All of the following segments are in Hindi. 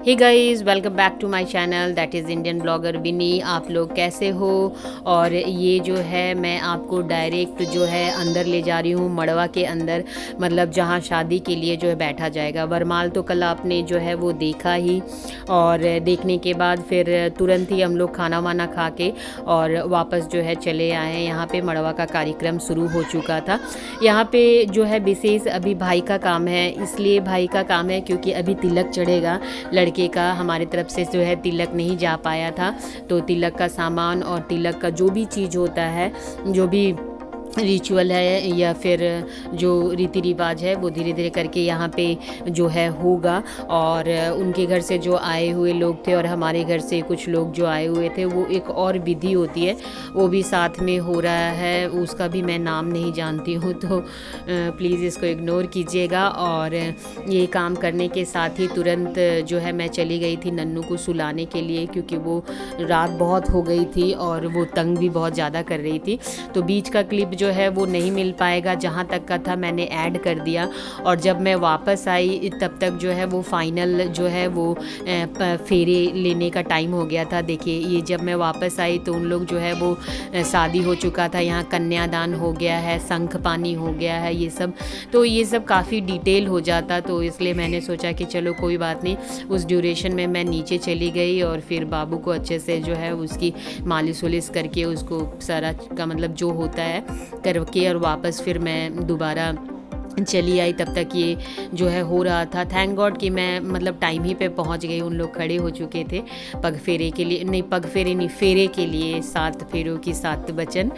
Hey guys, welcome back to my channel that is Indian blogger Vini. आप लोग कैसे हो? और ये जो है मैं आपको डायरेक्ट जो है अंदर ले जा रही हूँ, मड़वा के अंदर, मतलब जहाँ शादी के लिए जो है बैठा जाएगा। वरमाल तो कल आपने जो है वो देखा ही, और देखने के बाद फिर तुरंत ही हम लोग खाना वाना खा के और वापस जो है चले आए हैं। यहाँ पे मड़वा का कार्यक्रम शुरू हो चुका था। यहाँ पे जो है विशेष अभी भाई का काम है, इसलिए भाई का काम है क्योंकि अभी तिलक चढ़ेगा लड़के का। हमारी तरफ से जो है तिलक नहीं जा पाया था, तो तिलक का सामान और तिलक का जो भी चीज़ होता है, जो भी रिचुअल है या फिर जो रीति रिवाज है, वो धीरे धीरे करके यहाँ पे जो है होगा। और उनके घर से जो आए हुए लोग थे और हमारे घर से कुछ लोग जो आए हुए थे, वो एक और विधि होती है, वो भी साथ में हो रहा है। उसका भी मैं नाम नहीं जानती हूँ, तो प्लीज़ इसको इग्नोर कीजिएगा। और ये काम करने के साथ ही तुरंत जो है मैं चली गई थी नन्नू को सुलाने के लिए, क्योंकि वो रात बहुत हो गई थी और वो तंग भी बहुत ज़्यादा कर रही थी। तो बीच का क्लिप जो है वो नहीं मिल पाएगा, जहाँ तक का था मैंने ऐड कर दिया। और जब मैं वापस आई तब तक जो है वो फाइनल जो है वो फेरे लेने का टाइम हो गया था। देखिए, ये जब मैं वापस आई तो उन लोग जो है वो शादी हो चुका था, यहाँ कन्यादान हो गया है, शंख पानी हो गया है, ये सब। तो ये सब काफ़ी डिटेल हो जाता, तो इसलिए मैंने सोचा कि चलो कोई बात नहीं। उस ड्यूरेशन में मैं नीचे चली गई और फिर बाबू को अच्छे से जो है उसकी मालिश वालिश करके, उसको सारा का मतलब जो होता है करके, और वापस फिर मैं दोबारा चली आई। तब तक ये जो है हो रहा था। थैंक गॉड कि मैं मतलब टाइम ही पे पहुंच गई। उन लोग खड़े हो चुके थे पग फेरे के लिए, नहीं पग फेरे नहीं, फेरे के लिए, 7 फेरों की 7 वचन,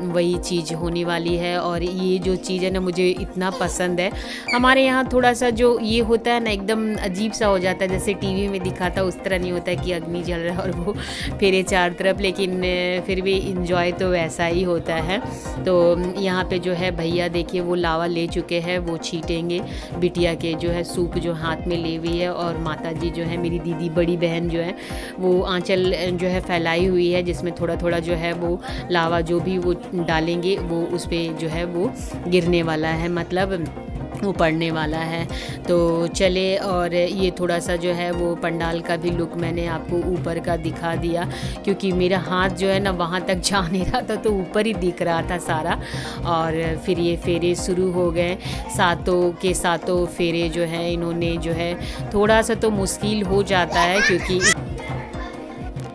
वही चीज़ होने वाली है। और ये जो चीज़ है ना, मुझे इतना पसंद है। हमारे यहाँ थोड़ा सा जो ये होता है ना, एकदम अजीब सा हो जाता है, जैसे टीवी में दिखाता उस तरह नहीं होता है कि अग्नि जल रहा है और वो फेरे चार तरफ, लेकिन फिर भी इंजॉय तो वैसा ही होता है। तो यहाँ पे जो है भैया देखिए वो लावा ले चुके हैं, वो छीटेंगे बिटिया के जो है सूप जो हाथ में ले हुई है। और माता जी जो है, मेरी दीदी बड़ी बहन जो है, वो आंचल जो है फैलाई हुई है, जिसमें थोड़ा थोड़ा जो है वो लावा जो भी वो डालेंगे वो उस पर जो है वो गिरने वाला है, मतलब वो पड़ने वाला है। तो चले, और ये थोड़ा सा जो है वो पंडाल का भी लुक मैंने आपको ऊपर का दिखा दिया, क्योंकि मेरा हाथ जो है ना वहाँ तक जा नहीं रहा था, तो ऊपर ही दिख रहा था सारा। और फिर ये फेरे शुरू हो गए, सातों के सातों फेरे जो है इन्होंने जो है, थोड़ा सा तो मुश्किल हो जाता है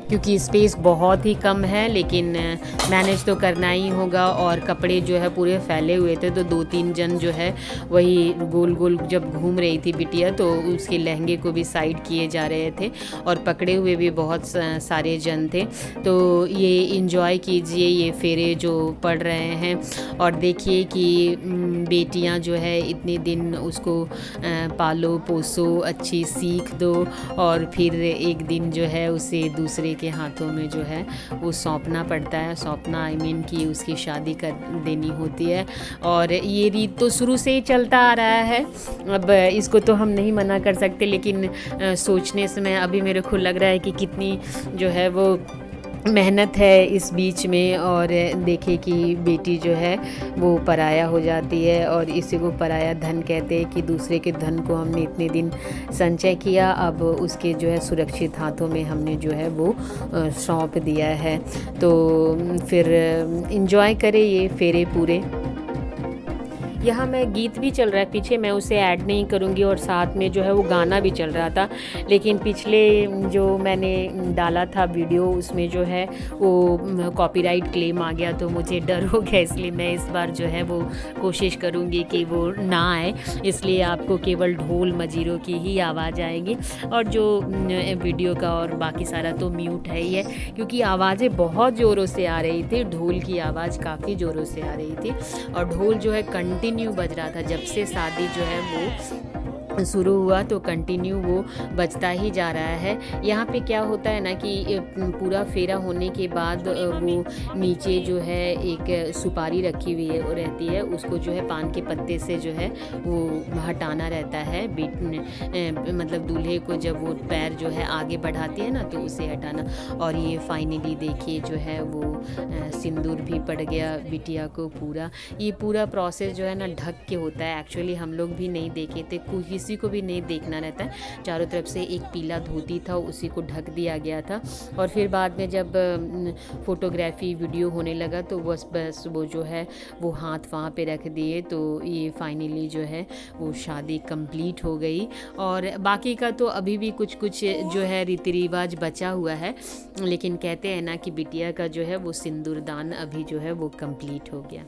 क्योंकि स्पेस बहुत ही कम है, लेकिन मैनेज तो करना ही होगा। और कपड़े जो है पूरे फैले हुए थे, तो 2-3 जन जो है वही गोल गोल जब घूम रही थी बिटिया, तो उसके लहंगे को भी साइड किए जा रहे थे, और पकड़े हुए भी बहुत सारे जन थे। तो ये इंजॉय कीजिए ये फेरे जो पड़ रहे हैं। और देखिए कि बेटियां जो है इतने दिन उसको पालो पोसो, अच्छी सीख दो, और फिर एक दिन जो है उसे दूसरे के हाथों में जो है वो सौंपना पड़ता है। सौंपना आई मीन कि उसकी शादी कर देनी होती है। और ये रीत तो शुरू से ही चलता आ रहा है, अब इसको तो हम नहीं मना कर सकते, लेकिन सोचने से मैं अभी मेरे को लग रहा है कि कितनी जो है वो मेहनत है इस बीच में। और देखे कि बेटी जो है वो पराया हो जाती है, और इसी को पराया धन कहते हैं, कि दूसरे के धन को हमने इतने दिन संचय किया, अब उसके जो है सुरक्षित हाथों में हमने जो है वो सौंप दिया है। तो फिर इंजॉय करें ये फेरे पूरे। यहाँ मैं गीत भी चल रहा है पीछे, मैं उसे ऐड नहीं करूँगी, और साथ में जो है वो गाना भी चल रहा था। लेकिन पिछले जो मैंने डाला था वीडियो, उसमें जो है वो कॉपीराइट क्लेम आ गया, तो मुझे डर हो गया। इसलिए मैं इस बार जो है वो कोशिश करूँगी कि वो ना आए, इसलिए आपको केवल ढोल मजीरों की ही आवाज़ आएगी। और जो वीडियो का और बाकी सारा तो म्यूट है ही है, क्योंकि आवाज़ें बहुत ज़ोरों से आ रही थी, ढोल की आवाज़ काफ़ी ज़ोरों से आ रही थी, और ढोल जो है कंटिन्यू बज रहा था। जब से शादी जो है वो शुरू हुआ तो कंटिन्यू वो बजता ही जा रहा है। यहाँ पे क्या होता है ना कि पूरा फेरा होने के बाद वो नीचे जो है एक सुपारी रखी हुई है वो रहती है, उसको जो है पान के पत्ते से जो है वो हटाना रहता है। मतलब दूल्हे को जब वो पैर जो है आगे बढ़ाती है ना, तो उसे हटाना। और ये फाइनली देखिए जो है वो सिंदूर भी पड़ गया बिटिया को पूरा। ये पूरा प्रोसेस जो है ना ढक के होता है, एक्चुअली हम लोग भी नहीं देखे थे, किसी को भी नहीं देखना रहता है। चारों तरफ से एक पीला धोती था, उसी को ढक दिया गया था। और फिर बाद में जब फ़ोटोग्राफी वीडियो होने लगा तो बस वो जो है वो हाथ वहाँ पे रख दिए। तो ये फाइनली जो है वो शादी कंप्लीट हो गई। और बाकी का तो अभी भी कुछ कुछ जो है रीति रिवाज बचा हुआ है, लेकिन कहते हैं ना कि बिटिया का जो है वो सिंदूरदान अभी जो है वो कंप्लीट हो गया।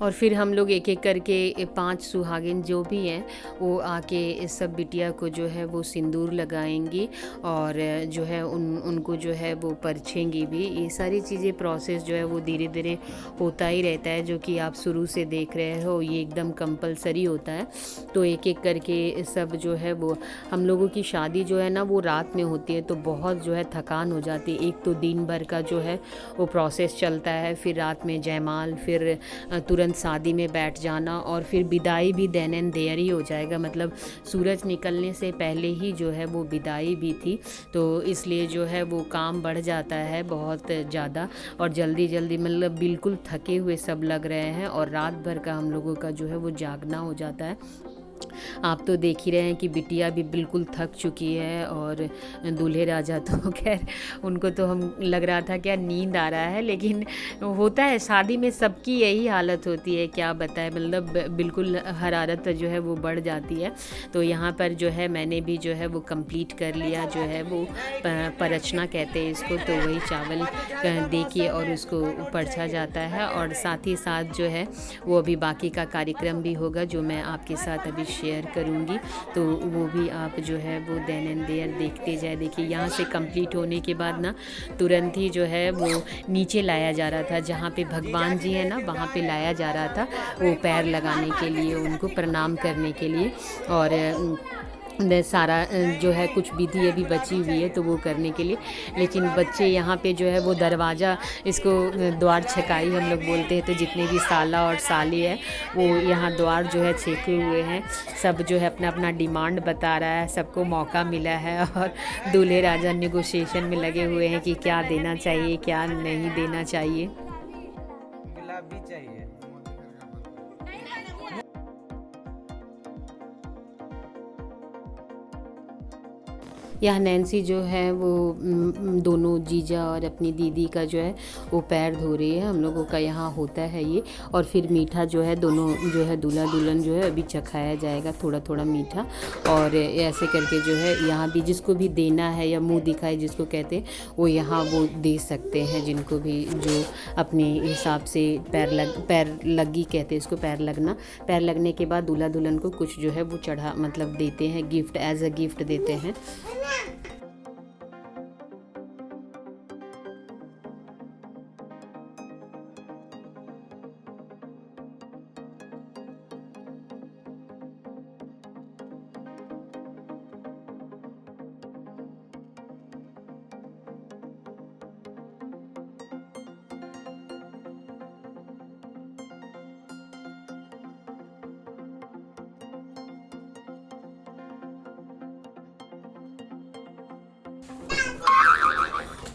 और फिर हम लोग एक एक करके 5 सुहागिन जो भी हैं वो आके इस सब बिटिया को जो है वो सिंदूर लगाएंगी और जो है उनको जो है वो परछेंगी भी। ये सारी चीज़ें प्रोसेस जो है वो धीरे धीरे होता ही रहता है, जो कि आप शुरू से देख रहे हो, ये एकदम कंपलसरी होता है। तो एक एक करके सब जो है वो, हम लोगों की शादी जो है ना वो रात में होती है, तो बहुत जो है थकान हो जाती है। एक तो दिन भर का जो है वो प्रोसेस चलता है, फिर रात में जयमाल, फिर तुरंत शादी में बैठ जाना, और फिर विदाई भी देन एंड देयर ही हो जाएगा। मतलब सूरज निकलने से पहले ही जो है वो विदाई भी थी। तो इसलिए जो है वो काम बढ़ जाता है बहुत ज़्यादा, और जल्दी जल्दी मतलब बिल्कुल थके हुए सब लग रहे हैं, और रात भर का हम लोगों का जो है वो जागना हो जाता है। आप तो देख ही रहे हैं कि बिटिया भी बिल्कुल थक चुकी है, और दूल्हे राजा तो खैर उनको तो हम लग रहा था क्या नींद आ रहा है, लेकिन होता है शादी में सबकी यही हालत होती है, क्या बताएं। मतलब बिल्कुल हरारत जो है वो बढ़ जाती है। तो यहाँ पर जो है मैंने भी जो है वो कंप्लीट कर लिया, जो है वो परचना कहते हैं इसको। तो वही चावल दे के और उसको परछा जाता है, और साथ ही साथ जो है वो अभी बाकी का कार्यक्रम भी होगा जो मैं आपके साथ अभी शेयर करूँगी। तो वो भी आप जो है वो देन एंड देयर देखते जाए। देखिए यहाँ से कंप्लीट होने के बाद ना तुरंत ही जो है वो नीचे लाया जा रहा था, जहाँ पे भगवान जी हैं ना वहाँ पे लाया जा रहा था, वो पैर लगाने के लिए, उनको प्रणाम करने के लिए। और सारा जो है कुछ विधि अभी बची हुई है तो वो करने के लिए। लेकिन बच्चे यहाँ पे जो है वो दरवाज़ा, इसको द्वार छकाई हम लोग बोलते हैं। तो जितने भी साला और साली है वो यहाँ द्वार जो है छेके हुए हैं। सब जो है अपना अपना डिमांड बता रहा है, सबको मौका मिला है, और दूल्हे राजा नेगोशिएशन में लगे हुए हैं कि क्या देना चाहिए क्या नहीं देना चाहिए। गुलाब भी चाहिए। यहाँ नैन्सी जो है वो दोनों जीजा और अपनी दीदी का जो है वो पैर धो रही है। हम लोगों का यहाँ होता है ये। और फिर मीठा जो है दोनों जो है दूल्हा दुल्हन जो है अभी चखाया जाएगा, थोड़ा थोड़ा मीठा। और ऐसे करके जो है यहाँ भी जिसको भी देना है या मुंह दिखाए जिसको कहते हैं, वो यहाँ वो दे सकते हैं, जिनको भी जो अपने हिसाब से पैर लगी कहते हैं इसको, पैर लगना। पैर लगने के बाद दूल्हा दुल्हन को कुछ जो है वो चढ़ा मतलब देते हैं, गिफ्ट एज अ गिफ्ट देते हैं।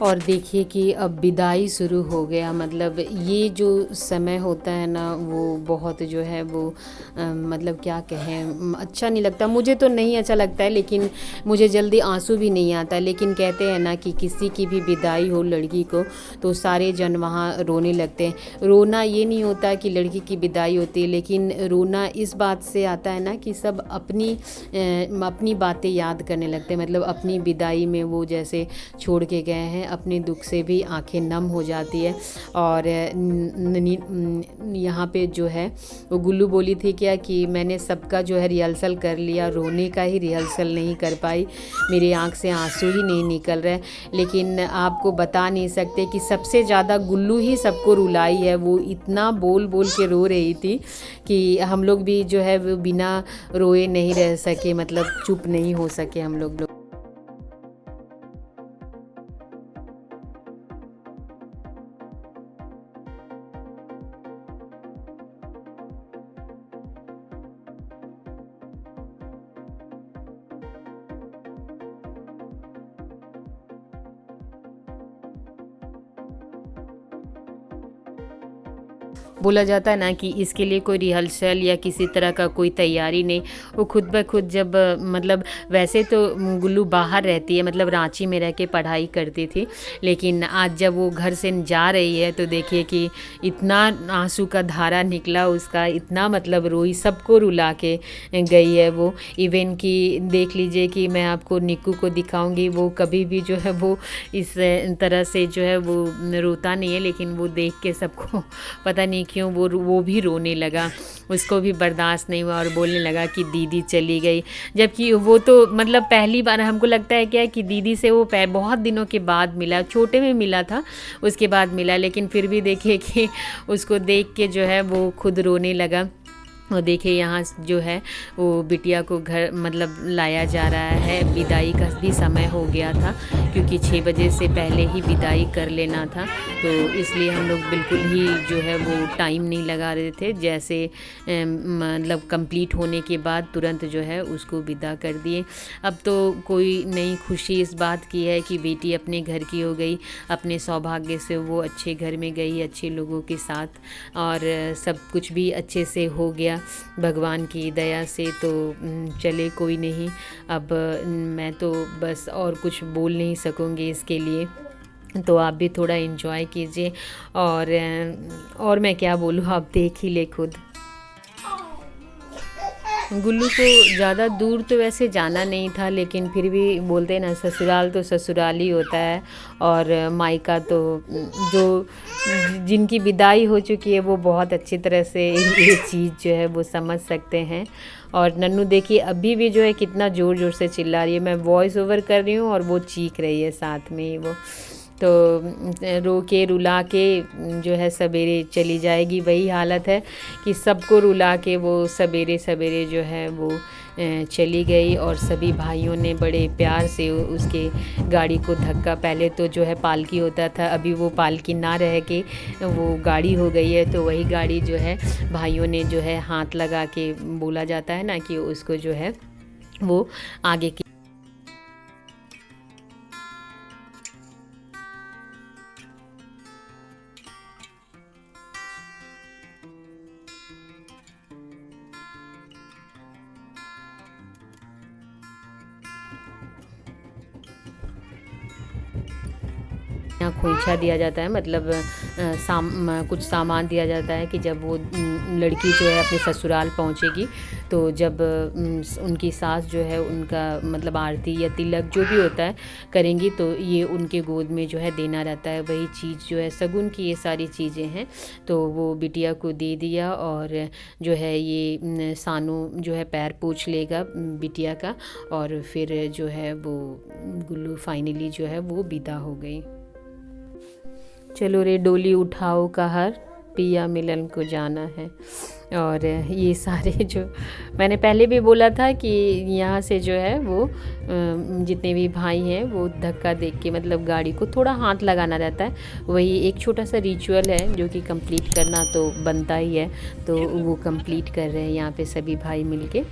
और देखिए कि अब विदाई शुरू हो गया। मतलब ये जो समय होता है ना वो बहुत जो है वो मतलब क्या कहें, अच्छा नहीं लगता। मुझे तो नहीं अच्छा लगता है, लेकिन मुझे जल्दी आंसू भी नहीं आता। लेकिन कहते हैं ना कि किसी की भी विदाई हो लड़की को तो सारे जन वहाँ रोने लगते हैं। रोना ये नहीं होता कि लड़की की विदाई होती है, लेकिन रोना इस बात से आता है ना कि सब अपनी बातें याद करने लगते हैं। मतलब अपनी विदाई में वो जैसे छोड़ के गए हैं, अपने दुख से भी आंखें नम हो जाती है। और यहाँ पे जो है वो गुल्लू बोली थी क्या कि मैंने सबका जो है रिहर्सल कर लिया, रोने का ही रिहर्सल नहीं कर पाई, मेरी आंख से आंसू ही नहीं निकल रहे। लेकिन आपको बता नहीं सकते कि सबसे ज़्यादा गुल्लू ही सबको रुलाई है। वो इतना बोल बोल के रो रही थी कि हम लोग भी जो है वो बिना रोए नहीं रह सके, मतलब चुप नहीं हो सके हम लोग। बोला जाता है ना कि इसके लिए कोई रिहर्सल या किसी तरह का कोई तैयारी नहीं, वो खुद ब खुद जब मतलब वैसे तो गुल्लू बाहर रहती है, मतलब रांची में रह के पढ़ाई करती थी, लेकिन आज जब वो घर से जा रही है तो देखिए कि इतना आंसू का धारा निकला उसका, इतना मतलब रोई, सबको रुला के गई है वो। इवन कि देख लीजिए कि मैं आपको निक्कू को दिखाऊंगी, वो कभी भी जो है वो इस तरह से जो है वो रोता नहीं है, लेकिन वो देख के सबको पता नहीं क्यों वो भी रोने लगा, उसको भी बर्दाश्त नहीं हुआ और बोलने लगा कि दीदी चली गई। जबकि वो तो मतलब पहली बार हमको लगता है क्या कि दीदी से वो बहुत दिनों के बाद मिला, छोटे में मिला था उसके बाद मिला, लेकिन फिर भी देखिए कि उसको देख के जो है वो खुद रोने लगा। और देखिए यहाँ जो है वो बिटिया को घर मतलब लाया जा रहा है, विदाई का भी समय हो गया था क्योंकि 6 बजे से पहले ही विदाई कर लेना था, तो इसलिए हम लोग बिल्कुल ही जो है वो टाइम नहीं लगा रहे थे, जैसे मतलब कंप्लीट होने के बाद तुरंत जो है उसको विदा कर दिए। अब तो कोई नई खुशी इस बात की है कि बेटी अपने घर की हो गई, अपने सौभाग्य से वो अच्छे घर में गई, अच्छे लोगों के साथ, और सब कुछ भी अच्छे से हो गया भगवान की दया से। तो चले कोई नहीं, अब मैं तो बस और कुछ बोल नहीं सकूँगी इसके लिए, तो आप भी थोड़ा एंजॉय कीजिए। और मैं क्या बोलूँ, आप देख ही ले खुद। गुल्लू को ज़्यादा दूर तो वैसे जाना नहीं था, लेकिन फिर भी बोलते हैं ना ससुराल तो ससुराल ही होता है, और मायका तो जो जिनकी विदाई हो चुकी है वो बहुत अच्छी तरह से ये चीज़ जो है वो समझ सकते हैं। और नन्नू देखिए अभी भी जो है कितना ज़ोर ज़ोर से चिल्ला रही है, मैं वॉइस ओवर कर रही हूँ और वो चीख रही है साथ में ही वो, तो रो के रुला के जो है सवेरे चली जाएगी। वही हालत है कि सबको रुला के वो सवेरे सवेरे जो है वो चली गई, और सभी भाइयों ने बड़े प्यार से उसके गाड़ी को धक्का, पहले तो जो है पालकी होता था, अभी वो पालकी ना रह के वो गाड़ी हो गई है, तो वही गाड़ी जो है भाइयों ने जो है हाथ लगा के, बोला जाता है ना कि उसको जो है वो आगे की यहाँ खोइछा दिया जाता है, मतलब कुछ सामान दिया जाता है कि जब वो लड़की जो है अपने ससुराल पहुँचेगी, तो जब उनकी सास जो है उनका मतलब आरती या तिलक जो भी होता है करेंगी, तो ये उनके गोद में जो है देना रहता है, वही चीज़ जो है सगुन की ये सारी चीज़ें हैं। तो वो बिटिया को दे दिया, और जो है ये सानू जो है पैर पोंछ लेगा बिटिया का, और फिर जो है वो गुल्लू फाइनली जो है वो विदा हो गई। चलो रे डोली उठाओ कहर, पिया मिलन को जाना है। और ये सारे जो मैंने पहले भी बोला था कि यहाँ से जो है वो जितने भी भाई हैं वो धक्का देख के मतलब गाड़ी को थोड़ा हाथ लगाना रहता है, वही एक छोटा सा रिचुअल है जो कि कंप्लीट करना तो बनता ही है, तो वो कंप्लीट कर रहे हैं यहाँ पे सभी भाई मिलके।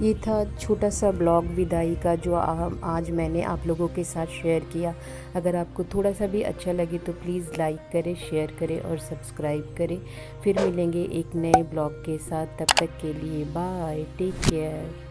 ये था छोटा सा ब्लॉग विदाई का जो आज मैंने आप लोगों के साथ शेयर किया। अगर आपको थोड़ा सा भी अच्छा लगे तो प्लीज़ लाइक करें, शेयर करें और सब्सक्राइब करें। फिर मिलेंगे एक नए ब्लॉग के साथ, तब तक के लिए बाय, टेक केयर।